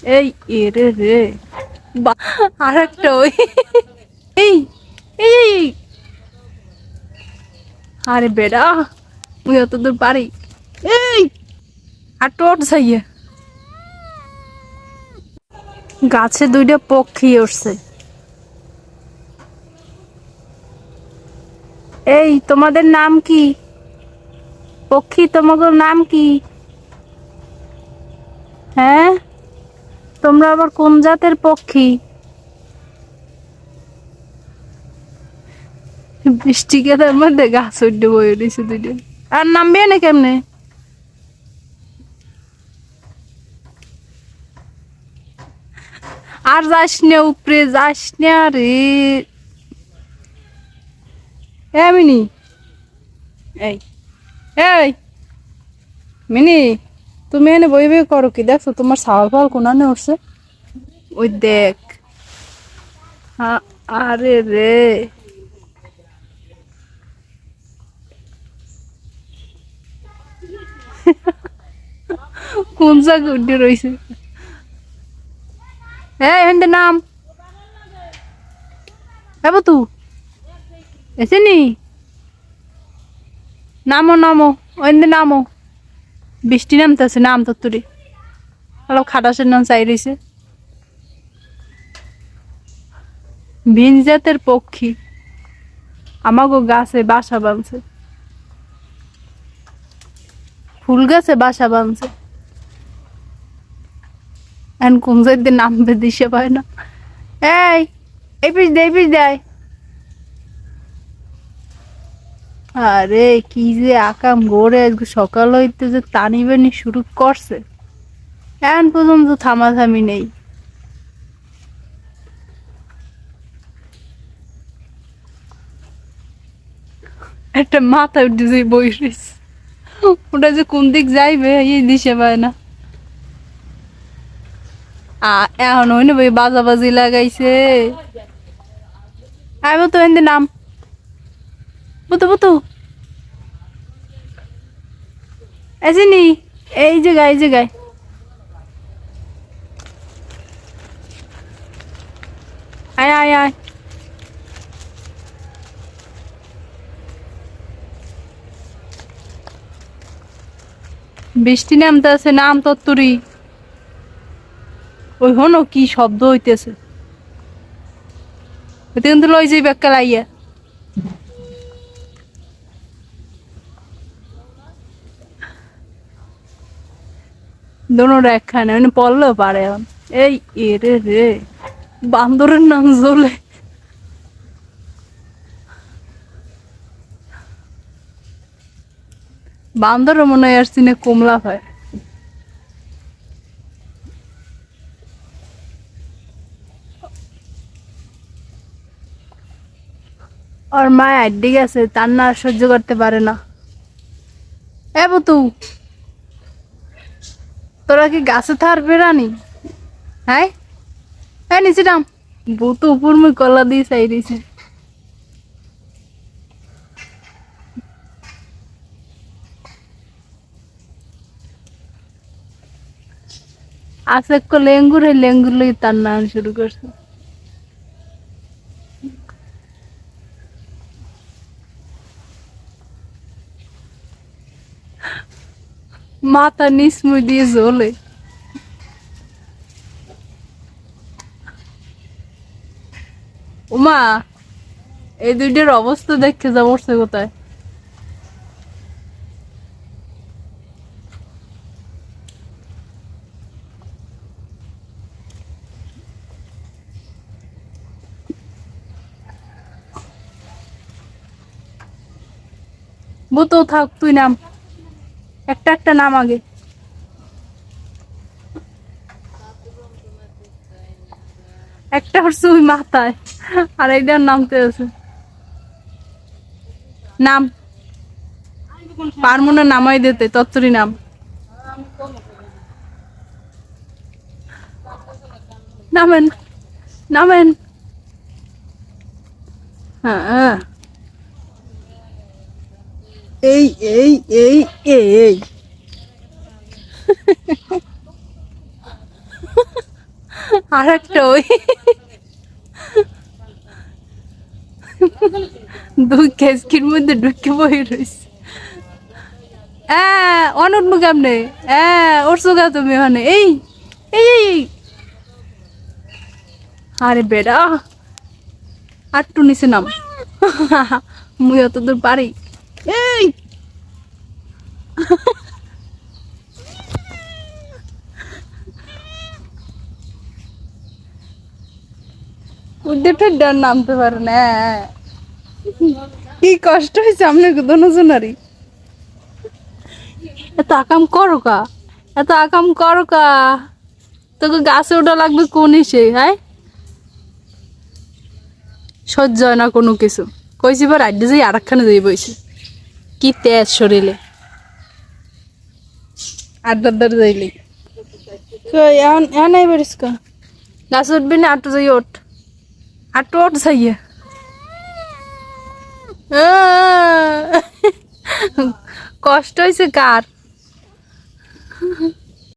এই এরে রে আর একটা ওই এই এই আরে বেড়া মুই অত দূর পারি এই আর টোট যাইয়ে গাছে দুইটা পক্ষী উঠছে। এই তোমাদের নাম কি? পক্ষী তোমাদের নাম কি? হ্যাঁ, তোমরা আবার কোন জাতের পক্ষী? বৃষ্টি কেতার মধ্যে গাছ উঠে বয়ে রয়েছে দুইটা। আর নামবে না কেমনে? আর যাস না উপরে, যাস না রে। মিনি এই এই মিনি, তুমি এনে বই বই করো কি? দেখছো তোমার সাওয়াল ফাওয়াল কোনানে উঠছে? ওই দেখ। আরে রে কোন জায়গা উঠে রয়েছে? হ্যাঁ এখানে নাম হ্যাঁ তু এসে নি নামো নামো ওইন্দে নামো। বৃষ্টি নামতেছে, নাম তো তুরি অলপ খাটাসের নাম চাই রয়েছে। ভিন জাতের পক্ষী আমাগো গাছে বাসা বাঁধছে, ফুল গাছে বাসা বাঁধছে। এখন কোন জায়গায় নামবে দিশে পায় না। এই এই পিস দে, এই পিস দেয়। আরে কি যে আকাম গড়ে আজকে সকাল হইতে যে টানি বানি শুরু করছে, এখন পর্যন্ত থামাথামি নেই। একটা মাথা উঠে যে বইস, ওটা যে কোন দিক যাইবে এই দিশে পায় না। এখন হইনি বই বাজাবাজি লাগাইছে। আই তো এনে নাম বুতু বুতু এসিনি এই জায়গায়, এই জায়গায় আয় আয় আয়। বৃষ্টি নামতে আছে, নাম তত্তরি। ওই হনো কি শব্দ হইতেছে, কিন্তু লই যাই বেক্কা লাইয়া। দোনোটা একখানে মানে পড়লেও পারে এখন। এই এরে রে বান্দরের নাম জলে। বান্দর মনে হয় আর সিনে কমলা হয়। আর মা আড্ডি গেছে, তার না সহ্য করতে পারে না। এ বুতু তোরা কি গাছে থার বেড়ানি? হ্যাঁ হ্যাঁ নিচে নাম। বুতু উপর মুই কলা দিয়ে চাই দিছে। আছে লেঙ্গুর, এই লেঙ্গুর লই তার নাম শুরু করছে। মাথা নিসমুই দিয়ে জ্বলে। উমা এই দুইটার অবস্থা দেখে যা পড়ছে কোথায়। বুতো থাক, তুই নাম একটা একটা নাম আগে। একটা হচ্ছে ওই মাথায়, আর এইটার নামতে আছে। নাম পারমনে নামাই দিতে তত্তরি নাম। নামেন নামেন। হ্যাঁ এই এই এই এই আর একটা ওই দুই কেসকির মধ্যে ঢুকে বই রয়েছে। অনুট মুখ আপনি উঠছো গা তুমি ওখানে এই এই এই আরে বেড়া আর টু নিচে নাম মুই অত দূর পারি এই উদ্দেটা ডান নামতে পারে না। কি কষ্ট হয়েছে আপনার দুজনেরই। এত আকাম করো কা, এত আকাম করো কা, তোকে গাছে ওঠা লাগবে কোন এসে হ্যাঁ সহ্য হয় না কোনো কিছু। কইছি বা রাজ্যে যাই আর একখানে যাই বইছে কি তেজ শরীরে আড্ডার যাইলে নাই বেরিস কা গাছ উঠবি না আটু যাই ওঠ আটু ওঠ যাইয়া কষ্ট হয়েছে কার